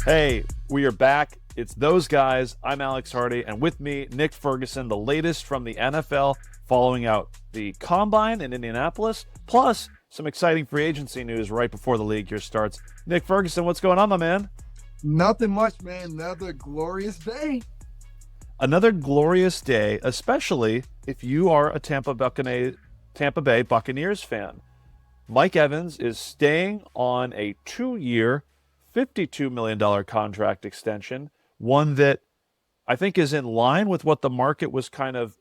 Hey, we are back. It's those guys. I'm Alex Hardy, and with me, Nick Ferguson, the latest from the NFL, following out the Combine in Indianapolis, plus some exciting free agency news right before the league year starts. Nick Ferguson, what's going on, my man? Nothing much, man. Another glorious day. Another glorious day, especially if you are a Tampa Bay Buccaneers fan. Mike Evans is staying on a 2-year, $52 million contract extension, one that I think is in line with what the market was kind of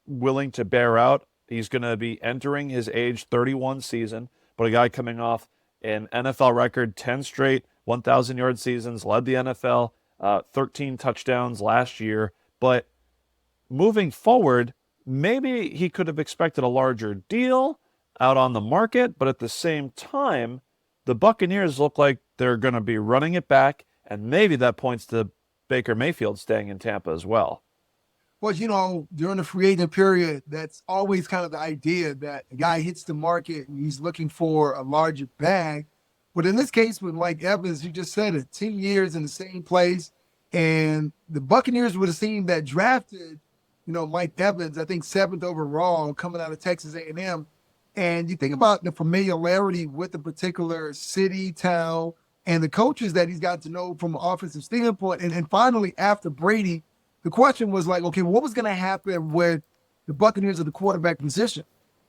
willing to bear out. He's going to be entering his age 31 season, but a guy coming off an NFL record 10 straight 1,000-yard seasons, led the NFL, 13 touchdowns last year. But moving forward, maybe he could have expected a larger deal out on the market, but at the same time, the Buccaneers look like they're going to be running it back, and maybe that points to Baker Mayfield staying in Tampa as well. Well, during the free agent period, that's always kind of the idea that a guy hits the market and he's looking for a larger bag. But in this case, with Mike Evans, you just said it, 10 years in the same place. And the Buccaneers were the team that drafted, Mike Evans, I think seventh overall, coming out of Texas A&M. And you think about the familiarity with the particular city, town, and the coaches that he's got to know from an offensive standpoint. And finally, after Brady, the question was like, okay, what was going to happen with the Buccaneers at the quarterback position?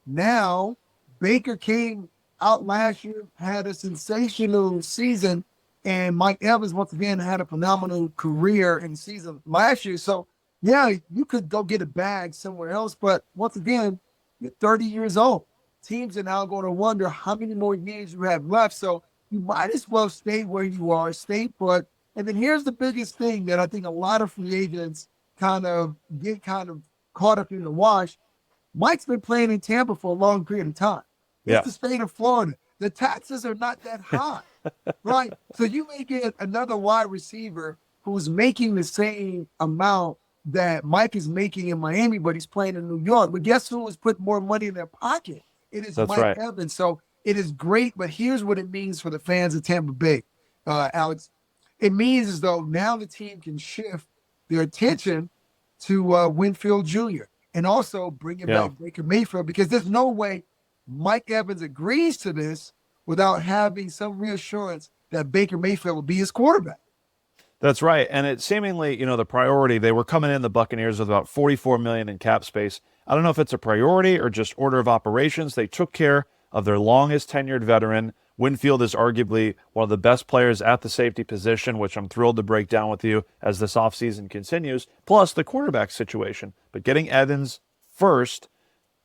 Now, Baker came out last year, had a sensational season, and Mike Evans, once again, had a phenomenal career in the season last year. So, yeah, you could go get a bag somewhere else, but once again, you're 30 years old. Teams are now going to wonder how many more years you have left. So you might as well stay where you are, stay put. And then here's the biggest thing that I think a lot of free agents get caught up in the wash. Mike's been playing in Tampa for a long period of time. It's Yeah, the state of Florida. The taxes are not that high, right? So you may get another wide receiver who's making the same amount that Mike is making in Miami, but he's playing in New York. But guess who has put more money in their pocket? It is that's Mike right. Evans. So it is great, but here's what it means for the fans of Tampa Bay, Alex. It means as though now the team can shift their attention to Winfield Jr. and also bring it Yeah. back Baker Mayfield, because there's no way Mike Evans agrees to this without having some reassurance that Baker Mayfield will be his quarterback. That's right. And it seemingly, the priority, they were coming in the Buccaneers with about 44 million in cap space. I don't know if it's a priority or just order of operations. They took care of their longest tenured veteran. Winfield is arguably one of the best players at the safety position, which I'm thrilled to break down with you as this offseason continues, plus the quarterback situation. But getting Evans first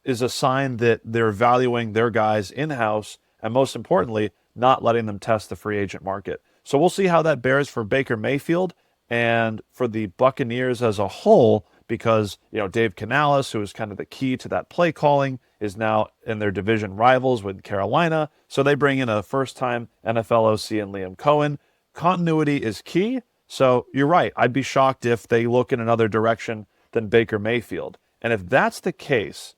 is a sign that they're valuing their guys in-house and, most importantly, not letting them test the free agent market. So we'll see how that bears for Baker Mayfield and for the Buccaneers as a whole, because Dave Canales, who is kind of the key to that play calling, is now in their division rivals with Carolina. So they bring in a first-time NFL OC and Liam Cohen. Continuity is key. So you're right. I'd be shocked if they look in another direction than Baker Mayfield. And if that's the case,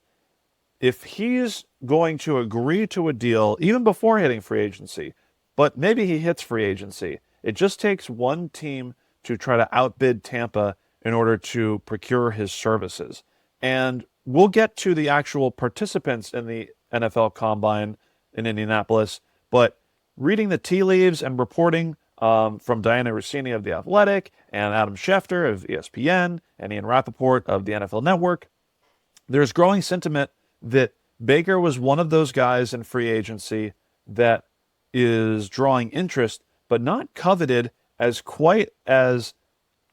if he's going to agree to a deal even before hitting free agency, but maybe he hits free agency, it just takes one team to try to outbid Tampa in order to procure his services. And we'll get to the actual participants in the NFL Combine in Indianapolis, but reading the tea leaves and reporting from Diana Rossini of The Athletic and Adam Schefter of ESPN and Ian Rappaport of the NFL Network, there's growing sentiment that Baker was one of those guys in free agency that is drawing interest, but not coveted as quite as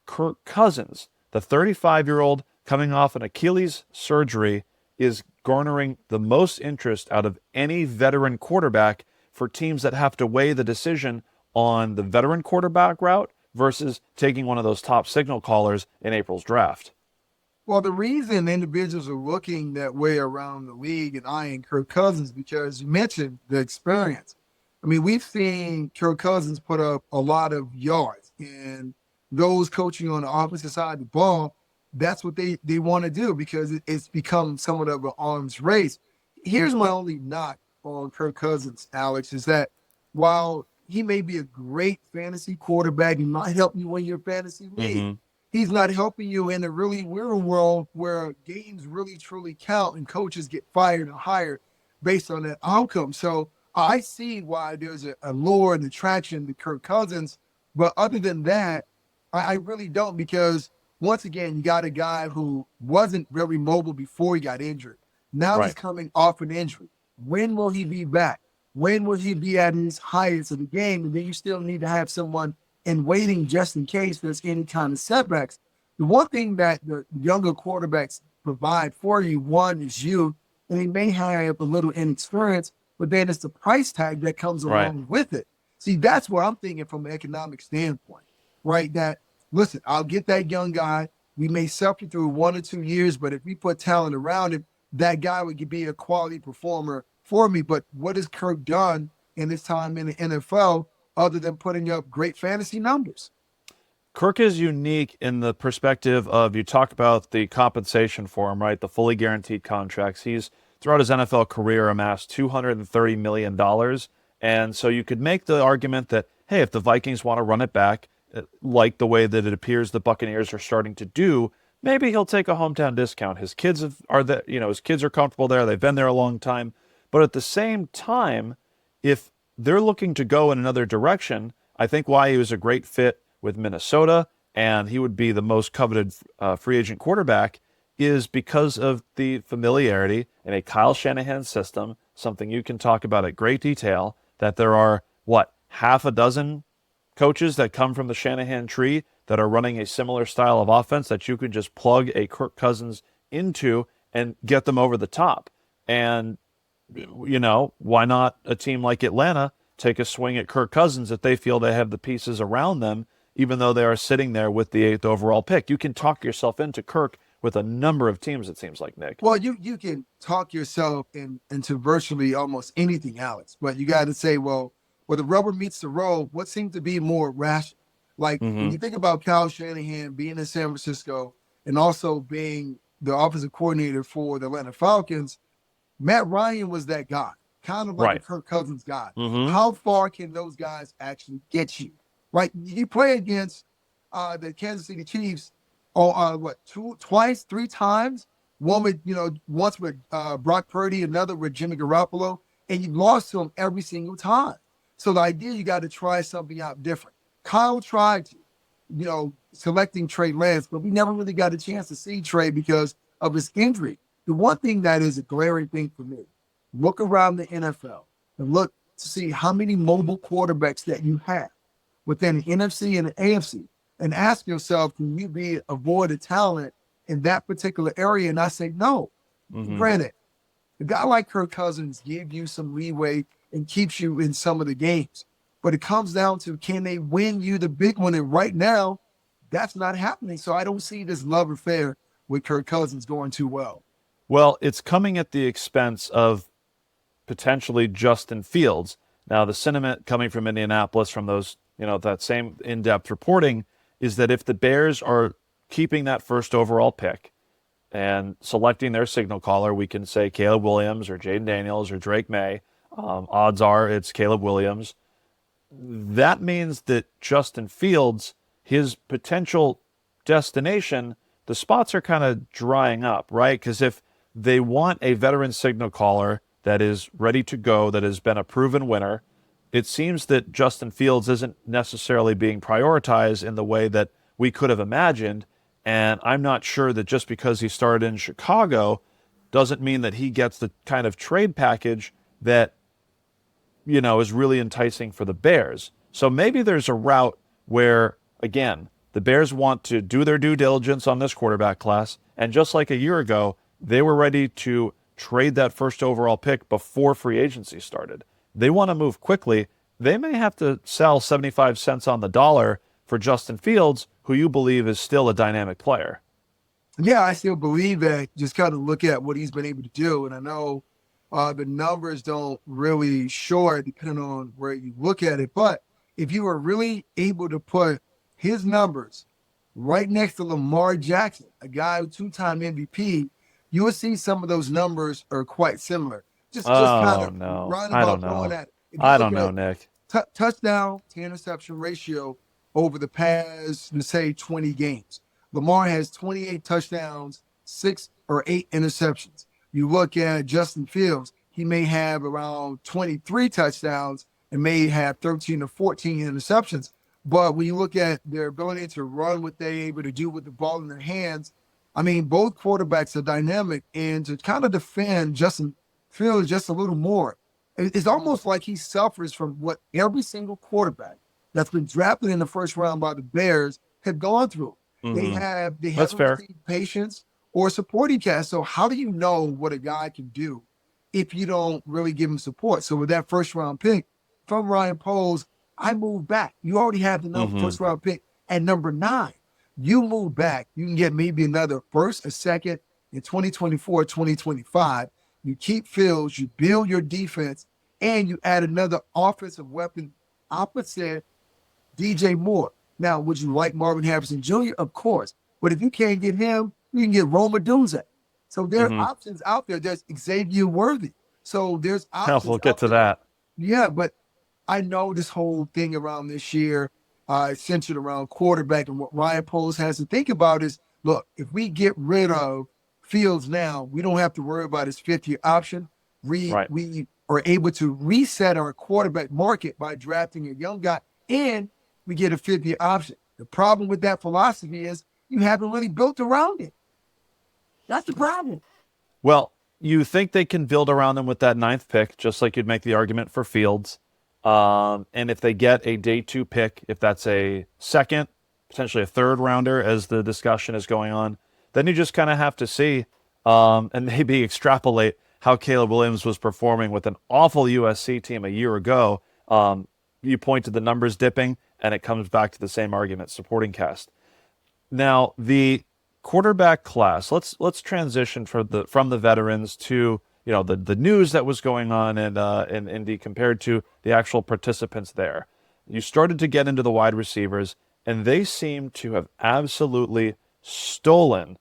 Kirk Cousins. The 35-year-old coming off an Achilles surgery is garnering the most interest out of any veteran quarterback for teams that have to weigh the decision on the veteran quarterback route versus taking one of those top signal callers in April's draft. Well, the reason individuals are looking that way around the league and eyeing Kirk Cousins, because you mentioned the experience. I mean, we've seen Kirk Cousins put up a lot of yards, and those coaching on the opposite side of the ball, that's what they want to do, because it's become somewhat of an arms race. Here's my only knock on Kirk Cousins, Alex, is that while he may be a great fantasy quarterback. He might help you win your fantasy league. Mm-hmm. He's not helping you in a really weird world where games really truly count and coaches get fired or hired based on that outcome. So I see why there's a lure and attraction to Kirk Cousins. But other than that, I really don't, because once again, you got a guy who wasn't very mobile before he got injured. Now he's Right. coming off an injury. When will he be back? When will he be at his highest of the game? And then you still need to have someone in waiting just in case there's any kind of setbacks. The one thing that the younger quarterbacks provide for you, one is youth, and they may have a little inexperience, but then it's the price tag that comes Right. along with it. See, that's where I'm thinking from an economic standpoint, right? That, listen, I'll get that young guy. We may suffer through 1 or 2 years, but if we put talent around him, that guy would be a quality performer for me. But what has Kirk done in his time in the NFL other than putting up great fantasy numbers? Kirk is unique in the perspective of, you talk about the compensation for him, right? The fully guaranteed contracts. He's throughout his NFL career amassed $230 million. And so you could make the argument that, hey, if the Vikings want to run it back, like the way that it appears the Buccaneers are starting to do, maybe he'll take a hometown discount. His kids his kids are comfortable there. They've been there a long time. But at the same time, if they're looking to go in another direction, I think why he was a great fit with Minnesota and he would be the most coveted free agent quarterback is because of the familiarity in a Kyle Shanahan system, something you can talk about at great detail, that there are, half a dozen coaches that come from the Shanahan tree that are running a similar style of offense that you could just plug a Kirk Cousins into and get them over the top. And, why not a team like Atlanta take a swing at Kirk Cousins if they feel they have the pieces around them, even though they are sitting there with the 8th overall pick? You can talk yourself into Kirk with a number of teams, it seems like, Nick. Well, you can talk yourself into virtually almost anything, Alex, but you got to say, well, where the rubber meets the road, what seems to be more rational? Like when you think about Kyle Shanahan being in San Francisco and also being the offensive coordinator for the Atlanta Falcons, Matt Ryan was that guy, kind of like Right. a Kirk Cousins guy. Mm-hmm. How far can those guys actually get you? Right? You play against the Kansas City Chiefs, twice, 3 times. One with, once with Brock Purdy, another with Jimmy Garoppolo, and you lost to him every single time. So the idea, you got to try something out different. Kyle tried to, selecting Trey Lance, but we never really got a chance to see Trey because of his injury. The one thing that is a glaring thing for me, look around the NFL and look to see how many mobile quarterbacks that you have within the NFC and the AFC, and ask yourself, can you be a void of talent in that particular area? And I say no. Granted, a guy like Kirk Cousins gave you some leeway and keeps you in some of the games. But it comes down to, can they win you the big one? And right now, that's not happening. So I don't see this love affair with Kirk Cousins going too well. Well, it's coming at the expense of potentially Justin Fields. Now, the sentiment coming from Indianapolis from those, that same in-depth reporting is that if the Bears are keeping that first overall pick and selecting their signal caller, we can say Caleb Williams or Jaden Daniels or Drake May. Odds are it's Caleb Williams. That means that Justin Fields, his potential destination, the spots are kind of drying up, right? Because if they want a veteran signal caller that is ready to go, that has been a proven winner, it seems that Justin Fields isn't necessarily being prioritized in the way that we could have imagined. And I'm not sure that just because he started in Chicago doesn't mean that he gets the kind of trade package that, is really enticing for the Bears. So maybe there's a route where, again, the Bears want to do their due diligence on this quarterback class. And just like a year ago, they were ready to trade that first overall pick before free agency started. They want to move quickly. They may have to sell 75 cents on the dollar for Justin Fields, who you believe is still a dynamic player. Yeah, I still believe that. Just kind of look at what he's been able to do. And I know the numbers don't really show it depending on where you look at it. But if you were really able to put his numbers right next to Lamar Jackson, a guy who 2-time MVP, you will see some of those numbers are quite similar. Just kind of No. round I about don't going know. at it. If you I look don't know, at Nick. touchdown to interception ratio over the past, let's say, 20 games. Lamar has 28 touchdowns, 6 or 8 interceptions. You look at Justin Fields, he may have around 23 touchdowns and may have 13 or 14 interceptions. But when you look at their ability to run, what they're able to do with the ball in their hands, I mean, both quarterbacks are dynamic. And to kind of defend Justin Fields just a little more, it's almost like he suffers from what every single quarterback that's been drafted in the first round by the Bears have gone through. They haven't received patience or supporting cast. So how do you know what a guy can do if you don't really give him support? So with that first round pick from Ryan Poles, I move back. You already have the number first round pick at number 9. You move back, you can get maybe another first, a second in 2024, 2025. You keep Fields, you build your defense, and you add another offensive weapon opposite DJ Moore. Now, would you like Marvin Harrison Jr.? Of course. But if you can't get him, you can get Roma Dunze. So there are options out there. There's Xavier Worthy. So there's options. We'll get to that. Yeah, but I know this whole thing around this year is centered around quarterback. And what Ryan Poles has to think about is, look, if we get rid of Fields now, we don't have to worry about his 5th-year option. We are able to reset our quarterback market by drafting a young guy, and we get a 5th-year option. The problem with that philosophy is you haven't really built around it. That's the problem. Well, you think they can build around them with that 9th pick, just like you'd make the argument for Fields. And if they get a day 2 pick, if that's a second, potentially a 3rd rounder, as the discussion is going on, then you just kind of have to see and maybe extrapolate how Caleb Williams was performing with an awful USC team a year ago. You point to the numbers dipping, and it comes back to the same argument, supporting cast. Now, the quarterback class, let's transition from the veterans to the news that was going on in Indy compared to the actual participants there. You started to get into the wide receivers, and they seem to have absolutely stolen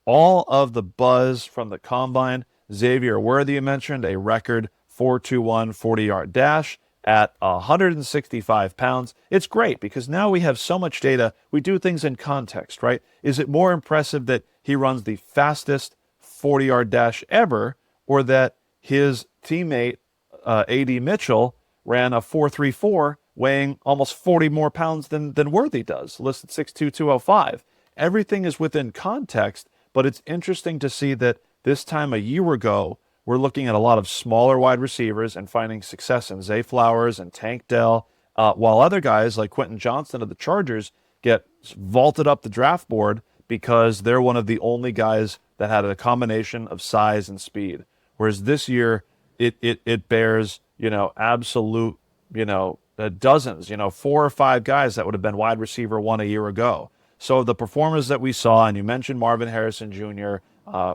all of the buzz from the combine. Xavier Worthy, you mentioned, a record 4.21 40-yard dash at 165 pounds. It's great because now we have so much data. We do things in context, right? Is it more impressive that he runs the fastest 40-yard dash ever, or that his teammate, A.D. Mitchell, ran a 4.34, weighing almost 40 more pounds than Worthy does, listed 6'2", 205. Everything is within context, but it's interesting to see that this time a year ago, we're looking at a lot of smaller wide receivers and finding success in Zay Flowers and Tank Dell, while other guys like Quentin Johnston of the Chargers get vaulted up the draft board because they're one of the only guys that had a combination of size and speed. Whereas this year, it bears, absolute, dozens, 4 or 5 guys that would have been wide receiver 1 a year ago. So the performers that we saw, and you mentioned Marvin Harrison Jr.,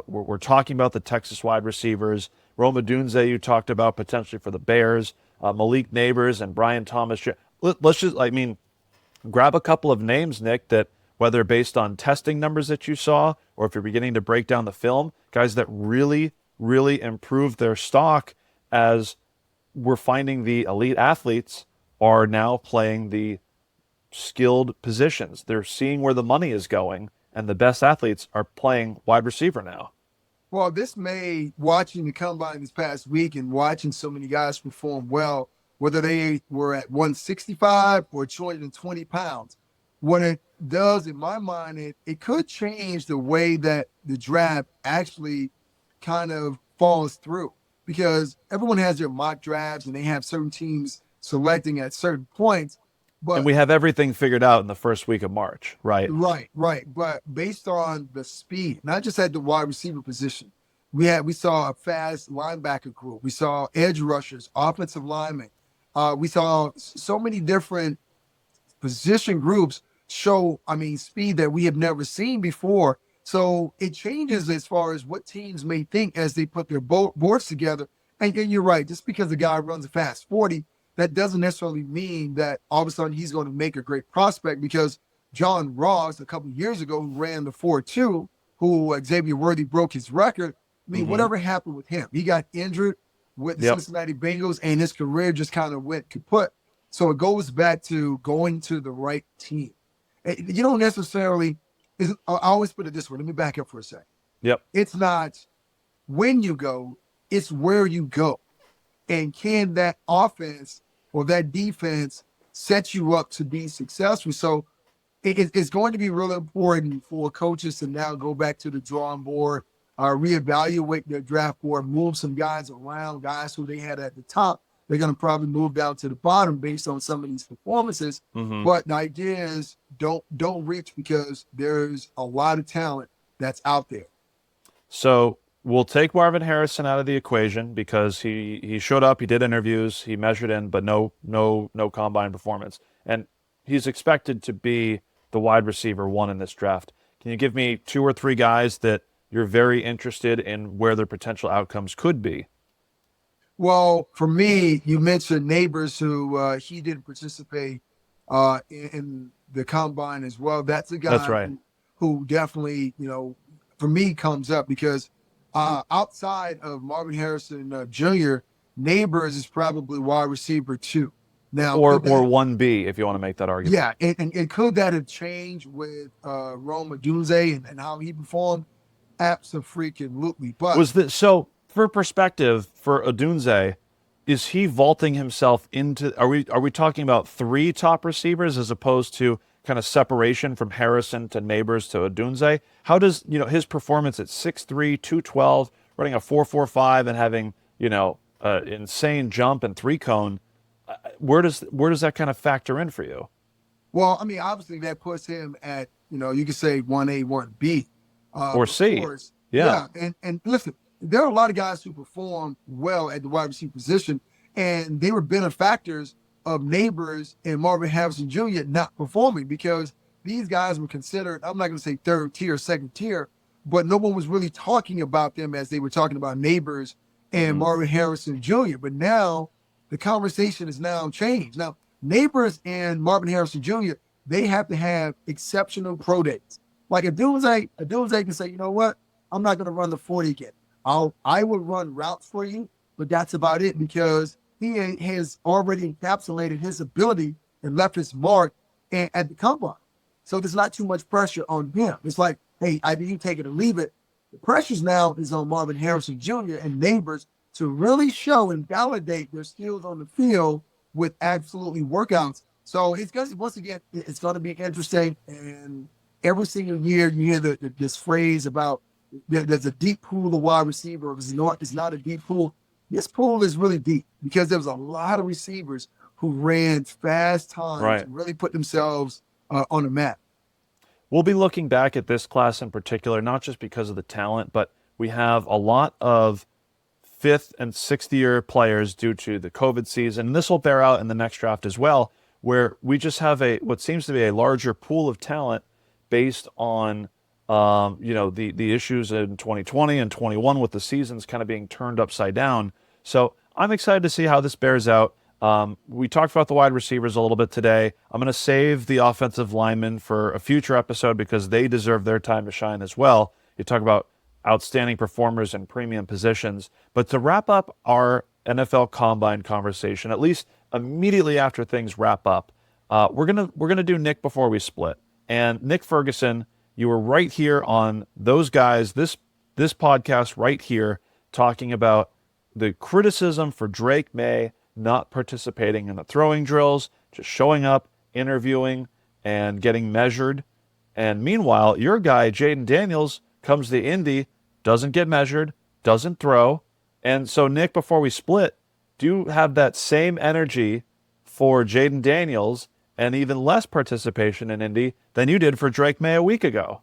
we're talking about the Texas wide receivers. Roma Dunze, you talked about potentially for the Bears. Malik Neighbors and Brian Thomas. Let's just, grab a couple of names, Nick, that whether based on testing numbers that you saw or if you're beginning to break down the film, guys that really, really improved their stock as we're finding the elite athletes are now playing the skilled positions. They're seeing where the money is going, and the best athletes are playing wide receiver now. Well, this made watching the combine this past week and watching so many guys perform well, whether they were at 165 or 220 pounds, what it does in my mind, it could change the way that the draft actually kind of falls through, because everyone has their mock drafts and they have certain teams selecting at certain points. And we have everything figured out in the first week of March, right? Right. But based on the speed, not just at the wide receiver position, we saw a fast linebacker group. We saw edge rushers, offensive linemen. We saw so many different position groups show, speed that we have never seen before. So it changes as far as what teams may think as they put their boards together. And you're right, just because a guy runs a fast 40, that doesn't necessarily mean that all of a sudden he's going to make a great prospect, because John Ross, a couple of years ago, who ran the 4.2, who Xavier Worthy broke his record. Whatever happened with him? He got injured with the Cincinnati Bengals, and his career just kind of went kaput. So it goes back to going to the right team. You don't necessarily, I always put it this way. Let me back up for a second. Yep. It's not when you go, it's where you go. And can that offense or that defense set you up to be successful? So it's going to be really important for coaches to now go back to the drawing board, reevaluate their draft board, move some guys around, guys who they had at the top. They're going to probably move down to the bottom based on some of these performances. Mm-hmm. But the idea is don't reach, because there's a lot of talent that's out there. So we'll take Marvin Harrison out of the equation because he showed up, he did interviews, he measured in, but no combine performance. And he's expected to be the wide receiver 1 in this draft. Can you give me 2 or 3 guys that you're very interested in where their potential outcomes could be? Well, for me, you mentioned Neighbors, who he didn't participate in the combine as well. That's a guy That's right. who definitely, for me comes up because outside of Marvin Harrison Jr., Neighbors is probably wide receiver 2. Now, or 1B, if you want to make that argument. Yeah, and could that have changed with Rome Odunze and how he performed? Absolutely. But was this so? For perspective, for Odunze, is he vaulting himself into? Are we talking about 3 top receivers as opposed to kind of separation from Harrison to Neighbors to Odunze? How does his performance at 6'3", 212, running a 4.45 and having insane jump and 3-cone? Where does that kind of factor in for you? Well, I mean, obviously that puts him at, you could say 1A, 1B. Or C. Course. Yeah. And listen, there are a lot of guys who perform well at the wide receiver position, and they were benefactors of Neighbors and Marvin Harrison Jr. not performing, because these guys were considered, I'm not going to say third tier, second tier, but no one was really talking about them as they were talking about Neighbors and Marvin Harrison Jr. But now the conversation has now changed. Now, Neighbors and Marvin Harrison Jr., they have to have exceptional pro days. Like Odunze can say, you know what? I'm not going to run the 40 again. I will run routes for you, but that's about it, because he has already encapsulated his ability and left his mark at the combine. So there's not too much pressure on him. It's like, hey, either you take it or leave it. The pressure now is on Marvin Harrison Jr. and Neighbors to really show and validate their skills on the field with absolutely workouts. So it's going to, once again, it's going to be interesting. And every single year you hear this phrase about there's a deep pool of wide receiver. It's not a deep pool. This pool is really deep because there was a lot of receivers who ran fast times and really put themselves on the map. We'll be looking back at this class in particular, not just because of the talent, but we have a lot of 5th and 6th year players due to the COVID season. And this will bear out in the next draft as well, where we just have what seems to be a larger pool of talent based on the issues in 2020 and 21 with the seasons kind of being turned upside down. So I'm excited to see how this bears out. We talked about the wide receivers a little bit today. I'm going to save the offensive linemen for a future episode because they deserve their time to shine as well. You talk about outstanding performers in premium positions. But to wrap up our NFL Combine conversation, at least immediately after things wrap up, we're gonna do Nick before we split. And Nick Ferguson, you were right here on those guys, this podcast right here, talking about the criticism for Drake May not participating in the throwing drills, just showing up, interviewing, and getting measured. And meanwhile, your guy, Jaden Daniels, comes to Indy, doesn't get measured, doesn't throw. And so, Nick, before we split, do you have that same energy for Jaden Daniels and even less participation in Indy than you did for Drake May a week ago?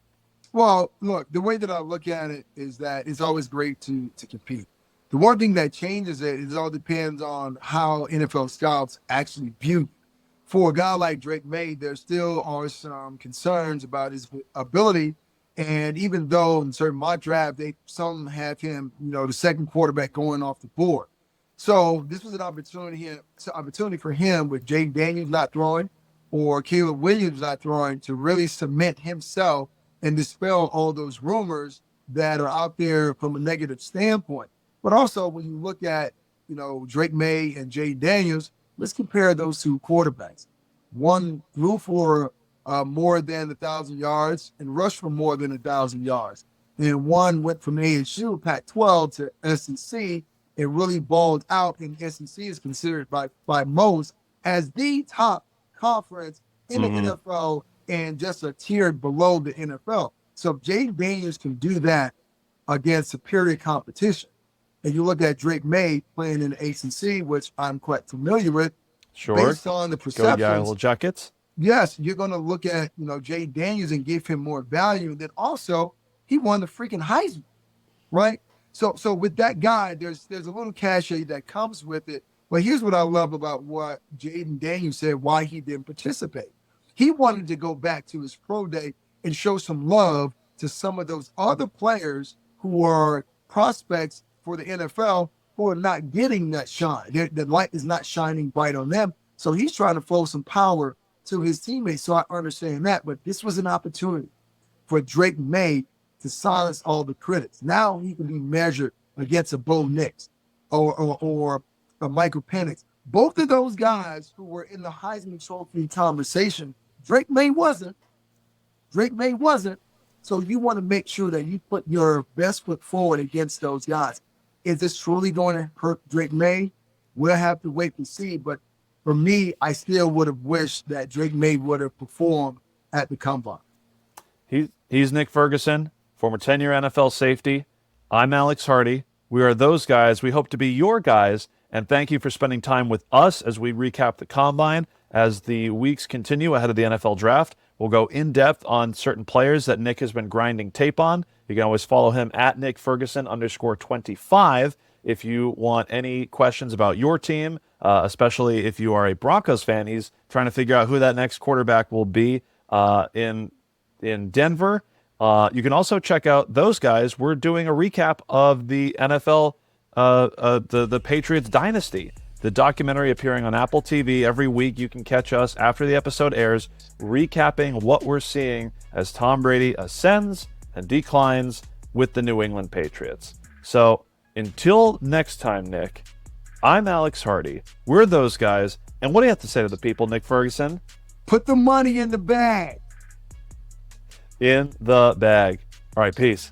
Well, look, the way that I look at it is that it's always great to compete. The one thing that changes it all depends on how NFL scouts actually view you. For a guy like Drake May, there still are some concerns about his ability. And even though in certain mock draft, some have him, the second quarterback going off the board. So this was an opportunity for him with Jaden Daniels not throwing or Caleb Williams not throwing to really cement himself and dispel all those rumors that are out there from a negative standpoint. But also when you look at, Drake May and Jaden Daniels, let's compare those two quarterbacks. One threw for more than 1,000 yards and rushed for more than 1,000 yards. And one went from ASU, Pac-12 to SEC and really balled out. And SEC is considered by most as the top conference in the NFL and just a tier below the NFL. So if Jaden Daniels can do that against superior competition, and you look at Drake May playing in the ACC, which I'm quite familiar with, Sure. based on the Go perceptions, Yellow Jackets. yes, you're going to look at, Jay Daniels and give him more value. And then also, he won the freaking Heisman, right? So with that guy, there's a little cachet that comes with it. But here's what I love about what Jaden Daniels said, why he didn't participate. He wanted to go back to his pro day and show some love to some of those other players who are prospects for the NFL who are not getting that shine. The light is not shining bright on them. So he's trying to flow some power to his teammates. So I understand that. But this was an opportunity for Drake May to silence all the critics. Now he can be measured against a Bo Nix or a Michael Penix. Both of those guys who were in the Heisman Trophy conversation, Drake May wasn't. So you want to make sure that you put your best foot forward against those guys. Is this truly going to hurt Drake May? We'll have to wait and see. But for me, I still would have wished that Drake May would have performed at the Combine. He's Nick Ferguson, former 10-year NFL safety. I'm Alex Hardy. We are those guys. We hope to be your guys. And thank you for spending time with us as we recap the Combine. As the weeks continue ahead of the NFL Draft, we'll go in depth on certain players that Nick has been grinding tape on. You can always follow him at Nick Ferguson _25 if you want any questions about your team, especially if you are a Broncos fan. He's trying to figure out who that next quarterback will be in Denver. You can also check out those guys. We're doing a recap of the NFL, the Patriots dynasty. The documentary appearing on Apple TV every week. You can catch us after the episode airs, recapping what we're seeing as Tom Brady ascends and declines with the New England Patriots. So until next time, Nick, I'm Alex Hardy. We're those guys. And what do you have to say to the people, Nick Ferguson? Put the money in the bag. In the bag. All right, peace.